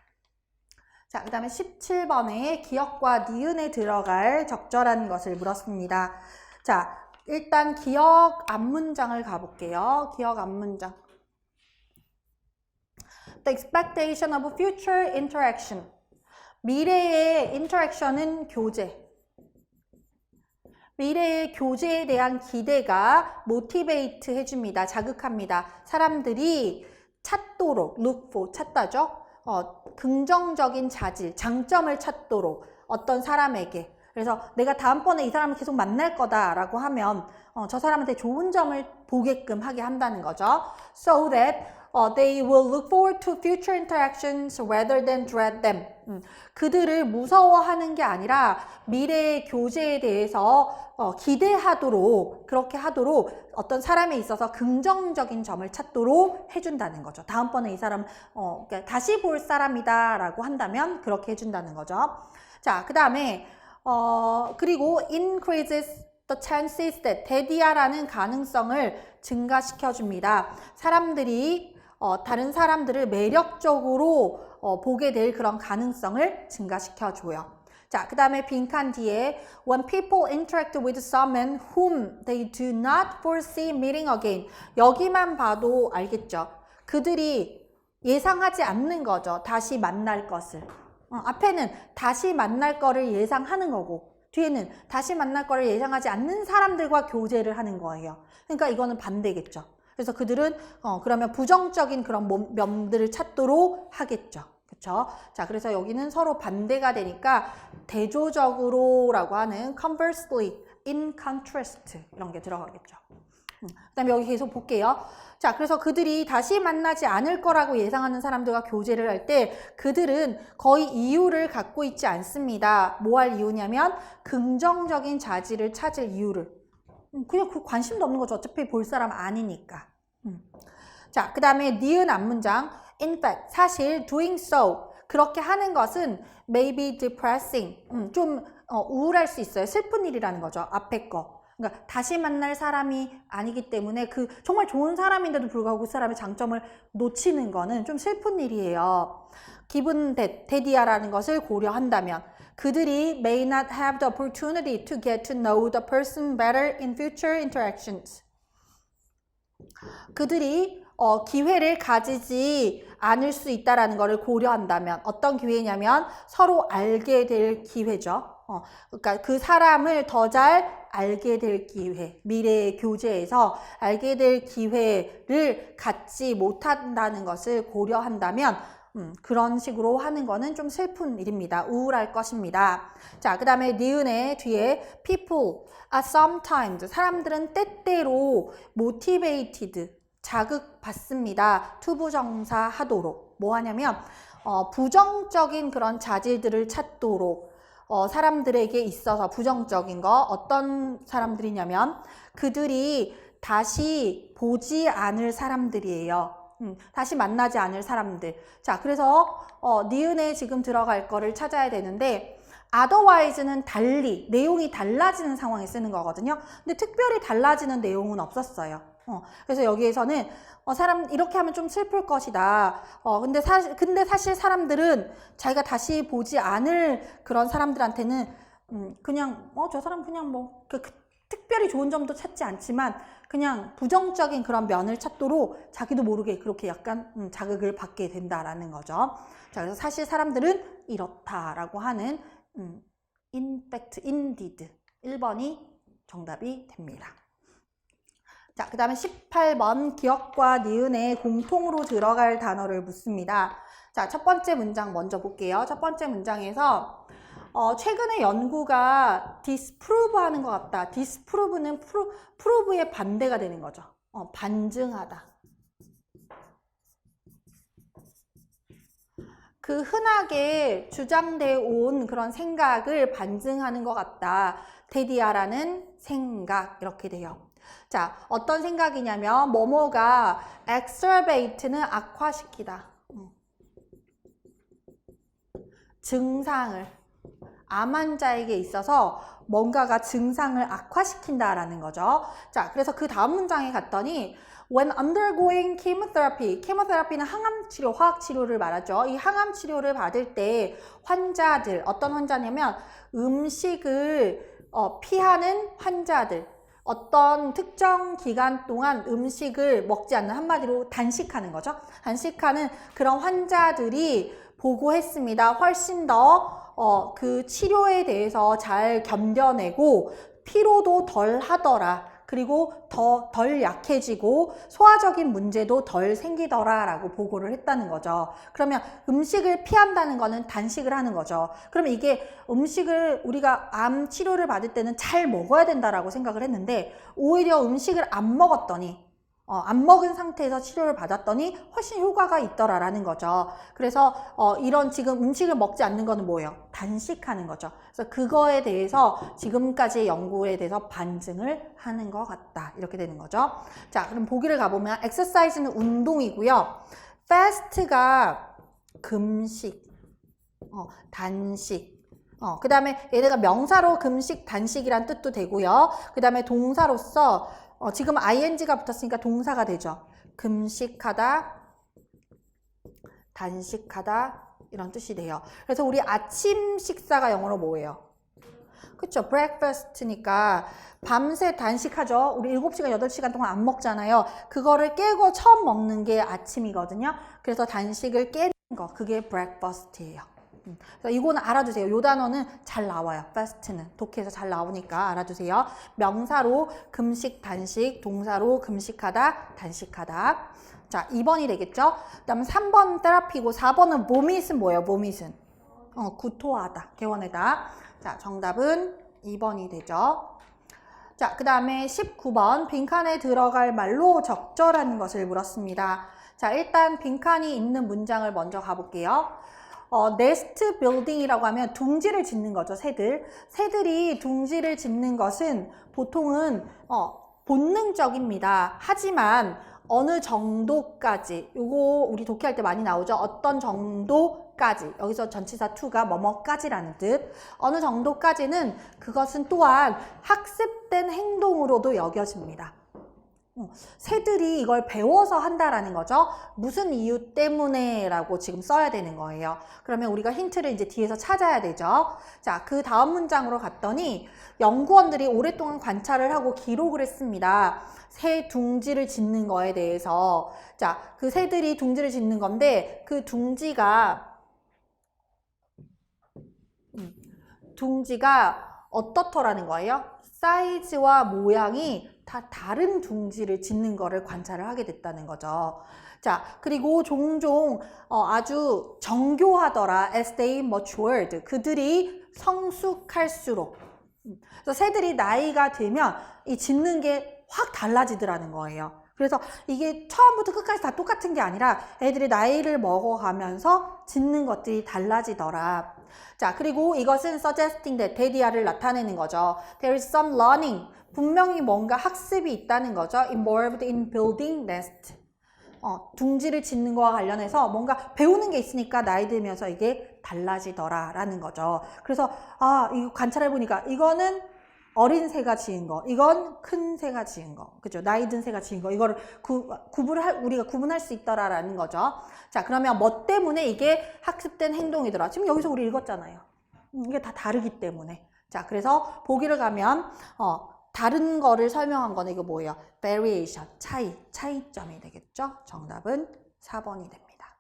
자, 그 다음에 17번에 기억과 니은에 들어갈 적절한 것을 물었습니다. 자, 일단 기억 앞문장을 가볼게요. 기억 앞문장. The expectation of future interaction. 미래의 interaction은 교제. 미래의 교제에 대한 기대가 motivate 해줍니다. 자극합니다. 사람들이 찾도록, look for, 찾다죠? 긍정적인 자질, 장점을 찾도록 어떤 사람에게. 그래서 내가 다음번에 이 사람을 계속 만날 거다라고 하면 저 사람한테 좋은 점을 보게끔 하게 한다는 거죠. So that they will look forward to future interactions rather than dread them. 그들을 무서워하는 게 아니라 미래의 교제에 대해서 기대하도록, 그렇게 하도록 어떤 사람에 있어서 긍정적인 점을 찾도록 해준다는 거죠. 다음번에 이 사람 그러니까 다시 볼 사람이다 라고 한다면 그렇게 해준다는 거죠. 자, 그 다음에 그리고 increases the chances that 대디아라는 가능성을 증가시켜줍니다. 사람들이 다른 사람들을 매력적으로 보게 될 그런 가능성을 증가시켜줘요. 자, 그 다음에 빈칸 뒤에 When people interact with someone whom they do not foresee meeting again. 여기만 봐도 알겠죠? 그들이 예상하지 않는 거죠. 다시 만날 것을. 앞에는 다시 만날 거를 예상하는 거고 뒤에는 다시 만날 거를 예상하지 않는 사람들과 교제를 하는 거예요. 그러니까 이거는 반대겠죠. 그래서 그들은 그러면 부정적인 그런 면들을 찾도록 하겠죠. 그렇죠? 자, 그래서 여기는 서로 반대가 되니까 대조적으로라고 하는 conversely, in contrast 이런 게 들어가겠죠. 그다음에 여기 계속 볼게요. 자, 그래서 그들이 다시 만나지 않을 거라고 예상하는 사람들과 교제를 할 때 그들은 거의 이유를 갖고 있지 않습니다. 뭐 할 이유냐면 긍정적인 자질을 찾을 이유를. 그냥 그 관심도 없는 거죠. 어차피 볼 사람 아니니까. 자, 그 다음에 니은 앞문장. In fact, 사실 doing so, 그렇게 하는 것은 may be depressing, 좀 우울할 수 있어요. 슬픈 일이라는 거죠. 앞에 거. 그러니까 다시 만날 사람이 아니기 때문에 그 정말 좋은 사람인데도 불구하고 그 사람의 장점을 놓치는 거는 좀 슬픈 일이에요. 기분 데디아라는 것을 고려한다면 그들이 may not have the opportunity to get to know the person better in future interactions. 그들이 기회를 가지지 않을 수 있다는 것을 고려한다면 어떤 기회냐면 서로 알게 될 기회죠. 그러니까 그 사람을 더 잘 알게 될 기회, 미래의 교제에서 알게 될 기회를 갖지 못한다는 것을 고려한다면 그런 식으로 하는 거는 좀 슬픈 일입니다. 우울할 것입니다. 자, 그 다음에 니은의 뒤에 people are sometimes 사람들은 때때로 motivated 자극받습니다. 투부정사 하도록 뭐 하냐면 부정적인 그런 자질들을 찾도록 사람들에게 있어서 부정적인 거 어떤 사람들이냐면 그들이 다시 보지 않을 사람들이에요. 다시 만나지 않을 사람들. 자, 그래서 니은에 지금 들어갈 거를 찾아야 되는데 otherwise는 달리, 내용이 달라지는 상황에 쓰는 거거든요. 근데 특별히 달라지는 내용은 없었어요. 그래서 여기에서는 사람 이렇게 하면 좀 슬플 것이다. 근데 사실 사람들은 자기가 다시 보지 않을 그런 사람들한테는 그냥 저 사람 그냥 뭐 특별히 좋은 점도 찾지 않지만 그냥 부정적인 그런 면을 찾도록 자기도 모르게 그렇게 약간 자극을 받게 된다라는 거죠. 자, 그래서 사실 사람들은 이렇다라고 하는 in fact, indeed 1번이 정답이 됩니다. 자, 그 다음에 18번 기억과 니은에 공통으로 들어갈 단어를 묻습니다. 자, 첫 번째 문장 먼저 볼게요. 첫 번째 문장에서 최근에 연구가 disprove 하는 것 같다. disprove는 prove의 반대가 되는 거죠. 반증하다. 그 흔하게 주장되어 온 그런 생각을 반증하는 것 같다. 데디아라는 생각 이렇게 돼요. 자, 어떤 생각이냐면 뭐뭐가 exacerbate는 악화시키다. 증상을 암 환자에게 있어서 뭔가가 증상을 악화시킨다라는 거죠. 자, 그래서 그 다음 문장에 갔더니 when undergoing chemotherapy, chemotherapy는 항암 치료, 화학 치료를 말하죠. 이 항암 치료를 받을 때 환자들, 어떤 환자냐면 음식을 피하는 환자들, 어떤 특정 기간 동안 음식을 먹지 않는, 한마디로 단식하는 거죠. 단식하는 그런 환자들이 보고했습니다. 훨씬 더 그 치료에 대해서 잘 견뎌내고 피로도 덜 하더라. 그리고 덜 약해지고 소화적인 문제도 덜 생기더라 라고 보고를 했다는 거죠. 그러면 음식을 피한다는 거는 단식을 하는 거죠. 그러면 이게 음식을 우리가 암 치료를 받을 때는 잘 먹어야 된다라고 생각을 했는데 오히려 음식을 안 먹었더니 안 먹은 상태에서 치료를 받았더니 훨씬 효과가 있더라라는 거죠. 그래서 이런 지금 음식을 먹지 않는 거는 뭐예요? 단식하는 거죠. 그래서 그거에 대해서 지금까지의 연구에 대해서 반증을 하는 것 같다. 이렇게 되는 거죠. 자, 그럼 보기를 가보면 exercise는 운동이고요. fast가 금식, 단식. 그 다음에 얘네가 명사로 금식, 단식이란 뜻도 되고요. 그 다음에 동사로서 지금 ing가 붙었으니까 동사가 되죠. 금식하다, 단식하다 이런 뜻이 돼요. 그래서 우리 아침 식사가 영어로 뭐예요? 그쵸? breakfast니까 밤새 단식하죠. 우리 7시간, 8시간 동안 안 먹잖아요. 그거를 깨고 처음 먹는 게 아침이거든요. 그래서 단식을 깨는 거, 그게 breakfast예요. 그래서 이거는 알아두세요. 이 단어는 잘 나와요. fast는 독해에서 잘 나오니까 알아두세요. 명사로 금식, 단식, 동사로 금식하다, 단식하다. 자, 2번이 되겠죠? 그 다음에 3번 테라피고 4번은 vomit은 뭐예요? vomit은 구토하다, 개원하다. 자, 정답은 2번이 되죠. 자, 그 다음에 19번 빈칸에 들어갈 말로 적절한 것을 물었습니다. 자, 일단 빈칸이 있는 문장을 먼저 가볼게요. 네스트 빌딩이라고 하면 둥지를 짓는 거죠, 새들. 새들이 둥지를 짓는 것은 보통은 본능적입니다. 하지만 어느 정도까지, 요거 우리 독해할 때 많이 나오죠. 어떤 정도까지, 여기서 전치사 to가 뭐뭐까지라는 뜻. 어느 정도까지는 그것은 또한 학습된 행동으로도 여겨집니다. 새들이 이걸 배워서 한다라는 거죠. 무슨 이유 때문에 라고 지금 써야 되는 거예요. 그러면 우리가 힌트를 이제 뒤에서 찾아야 되죠. 자, 그 다음 문장으로 갔더니 연구원들이 오랫동안 관찰을 하고 기록을 했습니다. 새 둥지를 짓는 거에 대해서. 자, 그 새들이 둥지를 짓는 건데 그 둥지가 어떻더라는 거예요? 사이즈와 모양이 다 다른 둥지를 짓는 거를 관찰을 하게 됐다는 거죠. 자, 그리고 종종 아주 정교하더라. as they matured. 그들이 성숙할수록. 그래서 새들이 나이가 들면 이 짓는 게 확 달라지더라는 거예요. 그래서 이게 처음부터 끝까지 다 똑같은 게 아니라 애들이 나이를 먹어가면서 짓는 것들이 달라지더라. 자, 그리고 이것은 suggesting that 대디아를 나타내는 거죠. There is some learning. 분명히 뭔가 학습이 있다는 거죠. involved in building nest. 둥지를 짓는 거와 관련해서 뭔가 배우는 게 있으니까 나이 들면서 이게 달라지더라 라는 거죠. 그래서 이거 관찰해 보니까 이거는 어린 새가 지은 거, 이건 큰 새가 지은 거, 그죠? 나이 든 새가 지은 거, 이거를 우리가 구분할 수 있더라라는 거죠. 자, 그러면 뭐 때문에 이게 학습된 행동이더라. 지금 여기서 우리 읽었잖아요. 이게 다 다르기 때문에. 자, 그래서 보기를 가면 다른 거를 설명한 거는 이거 뭐예요? variation, 차이점이 되겠죠? 정답은 4번이 됩니다.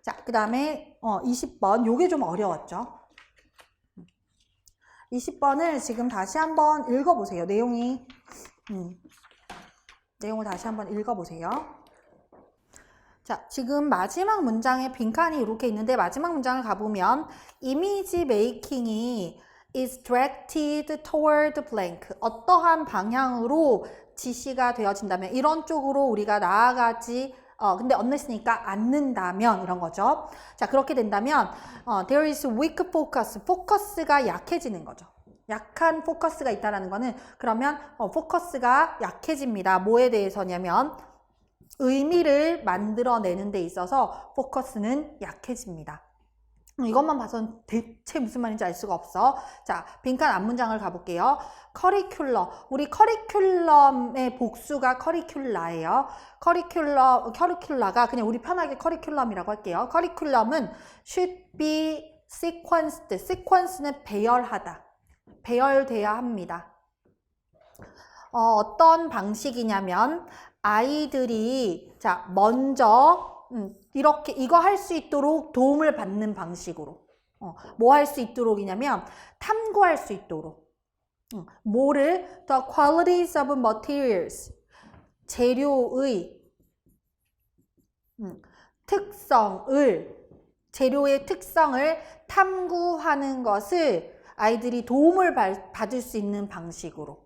자, 그 다음에 20번, 요게 좀 어려웠죠? 20번을 지금 다시 한번 읽어보세요. 내용을 다시 한번 읽어보세요. 자, 지금 마지막 문장에 빈칸이 이렇게 있는데 마지막 문장을 가보면 이미지 메이킹이 is directed toward blank. 어떠한 방향으로 지시가 되어진다면 이런 쪽으로 우리가 나아가지 근데 unless니까 않는다면 이런 거죠. 자, 그렇게 된다면 there is weak focus. 포커스가 약해지는 거죠. 약한 포커스가 있다라는 거는 그러면 포커스가 약해집니다. 뭐에 대해서냐면 의미를 만들어내는 데 있어서 포커스는 약해집니다. 이것만 봐서는 대체 무슨 말인지 알 수가 없어. 자, 빈칸 앞문장을 가볼게요. 커리큘러. 우리 커리큘럼의 복수가 커리큘라예요. 커리큘라가 그냥 우리 편하게 커리큘럼이라고 할게요. 커리큘럼은 should be sequenced. sequence는 배열하다. 배열돼야 합니다. 어떤 방식이냐면 아이들이 자 먼저 이렇게 이거 할 수 있도록 도움을 받는 방식으로 뭐 할 수 있도록이냐면 탐구할 수 있도록 뭐를 the qualities of materials 재료의 재료의 특성을 탐구하는 것을 아이들이 도움을 받을 수 있는 방식으로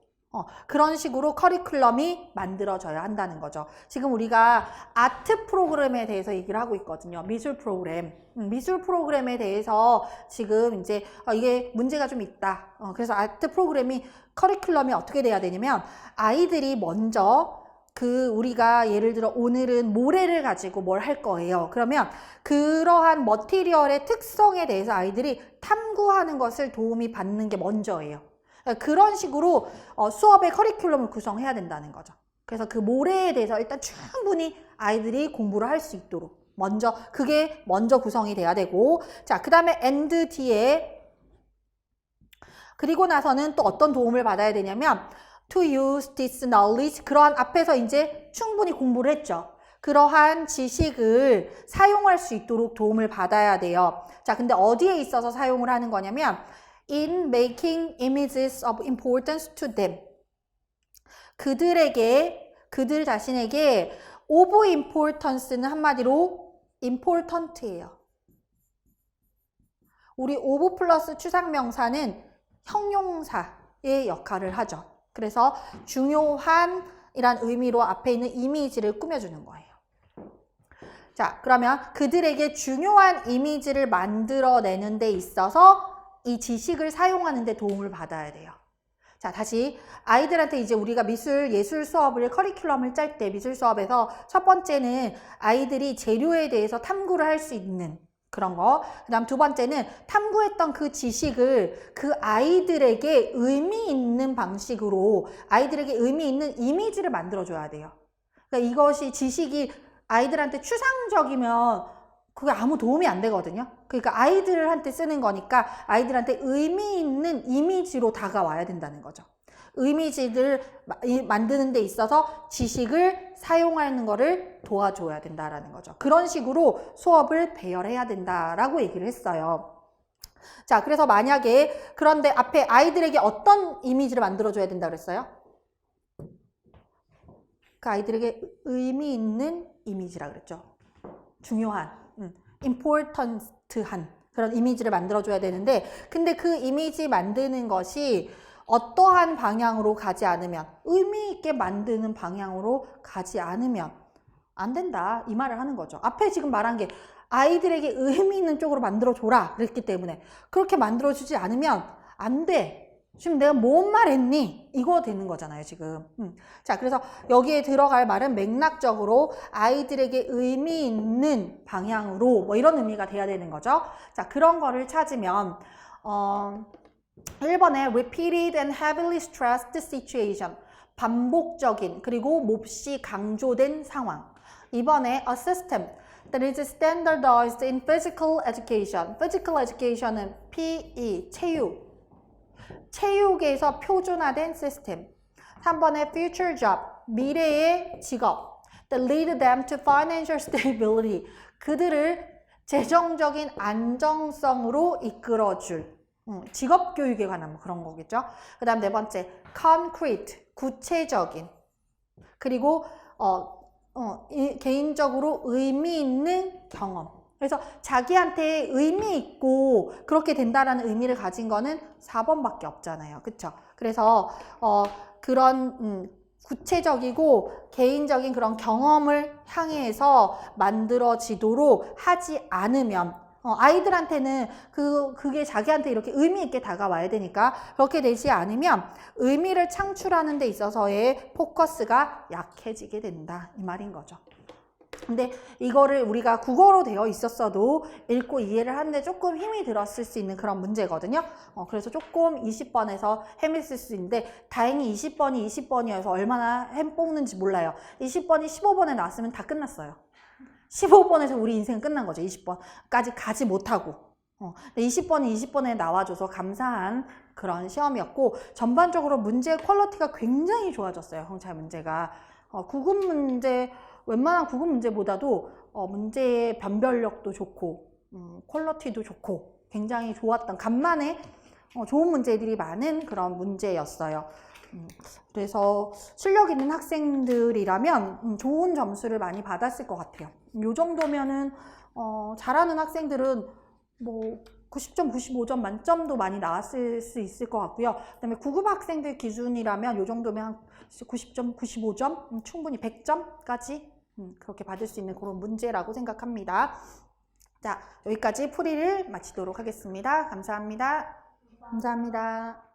그런 식으로 커리큘럼이 만들어져야 한다는 거죠. 지금 우리가 아트 프로그램에 대해서 얘기를 하고 있거든요. 미술 프로그램. 미술 프로그램에 대해서 지금 이제 이게 문제가 좀 있다. 그래서 아트 프로그램이 커리큘럼이 어떻게 돼야 되냐면 아이들이 먼저 우리가 예를 들어 오늘은 모래를 가지고 뭘 할 거예요. 그러면 그러한 머티리얼의 특성에 대해서 아이들이 탐구하는 것을 도움이 받는 게 먼저예요. 그런 식으로 수업의 커리큘럼을 구성해야 된다는 거죠. 그래서 그 모래에 대해서 일단 충분히 아이들이 공부를 할 수 있도록 그게 먼저 구성이 돼야 되고, 자, 그 다음에 and 뒤에 그리고 나서는 또 어떤 도움을 받아야 되냐면 to use this knowledge, 그러한 앞에서 이제 충분히 공부를 했죠. 그러한 지식을 사용할 수 있도록 도움을 받아야 돼요. 자, 근데 어디에 있어서 사용을 하는 거냐면 in making images of importance to them. 그들 자신에게 of importance는 한마디로 important예요. 우리 of 플러스 추상명사는 형용사의 역할을 하죠. 그래서 중요한 이란 의미로 앞에 있는 이미지를 꾸며주는 거예요. 자, 그러면 그들에게 중요한 이미지를 만들어내는 데 있어서 이 지식을 사용하는 데 도움을 받아야 돼요. 자, 다시 아이들한테 이제 우리가 예술 수업을 커리큘럼을 짤 때 미술 수업에서 첫 번째는 아이들이 재료에 대해서 탐구를 할 수 있는 그런 거. 그 다음 두 번째는 탐구했던 그 지식을 그 아이들에게 의미 있는 방식으로 아이들에게 의미 있는 이미지를 만들어줘야 돼요. 그러니까 이것이 지식이 아이들한테 추상적이면 그게 아무 도움이 안 되거든요. 그러니까 아이들한테 쓰는 거니까 아이들한테 의미 있는 이미지로 다가와야 된다는 거죠. 이미지를 만드는 데 있어서 지식을 사용하는 거를 도와줘야 된다라는 거죠. 그런 식으로 수업을 배열해야 된다라고 얘기를 했어요. 자, 그래서 만약에 그런데 앞에 아이들에게 어떤 이미지를 만들어줘야 된다 그랬어요? 그 아이들에게 의미 있는 이미지라 그랬죠. 중요한, important한 그런 이미지를 만들어줘야 되는데, 근데 그 이미지 만드는 것이 어떠한 방향으로 가지 않으면, 의미 있게 만드는 방향으로 가지 않으면 안 된다, 이 말을 하는 거죠. 앞에 지금 말한 게 아이들에게 의미 있는 쪽으로 만들어줘라 그랬기 때문에 그렇게 만들어주지 않으면 안 돼. 지금 내가 뭔 말 했니? 이거 되는 거잖아요, 지금. 자, 그래서 여기에 들어갈 말은 맥락적으로 아이들에게 의미 있는 방향으로 뭐 이런 의미가 돼야 되는 거죠. 자, 그런 거를 찾으면 1번에 repeated and heavily stressed situation, 반복적인 그리고 몹시 강조된 상황. 2번에 a system that is standardized in physical education. physical education은 PE, 체육에서 표준화된 시스템. 3번에 future job, 미래의 직업. that lead them to financial stability, 그들을 재정적인 안정성으로 이끌어줄 직업 교육에 관한 뭐 그런 거겠죠. 그 다음 네 번째 concrete, 구체적인, 그리고 개인적으로 의미 있는 경험. 그래서 자기한테 의미 있고 그렇게 된다라는 의미를 가진 거는 4번밖에 없잖아요. 그쵸? 그래서 그런 구체적이고 개인적인 그런 경험을 향해서 만들어지도록 하지 않으면 아이들한테는 그게 자기한테 이렇게 의미 있게 다가와야 되니까 그렇게 되지 않으면 의미를 창출하는 데 있어서의 포커스가 약해지게 된다, 이 말인 거죠. 근데 이거를 우리가 국어로 되어 있었어도 읽고 이해를 하는데 조금 힘이 들었을 수 있는 그런 문제거든요. 그래서 조금 20번에서 헤맸을 수 있는데 다행히 20번이 20번이어서 얼마나 햄 뽑는지 몰라요. 20번이 15번에 나왔으면 다 끝났어요. 15번에서 우리 인생은 끝난 거죠. 20번까지 가지 못하고. 근데 20번이 20번에 나와줘서 감사한 그런 시험이었고 전반적으로 문제 퀄리티가 굉장히 좋아졌어요. 경찰 문제가. 구급 문제 웬만한 구급 문제보다도 문제의 변별력도 좋고 퀄리티도 좋고 굉장히 좋았던 간만에 좋은 문제들이 많은 그런 문제였어요. 그래서 실력 있는 학생들이라면 좋은 점수를 많이 받았을 것 같아요. 이 정도면은 잘하는 학생들은 뭐 90점, 95점 만점도 많이 나왔을 수 있을 것 같고요. 그다음에 구급 학생들 기준이라면 이 정도면 한 90점, 95점, 충분히 100점까지 그렇게 받을 수 있는 그런 문제라고 생각합니다. 자, 여기까지 풀이를 마치도록 하겠습니다. 감사합니다. 감사합니다.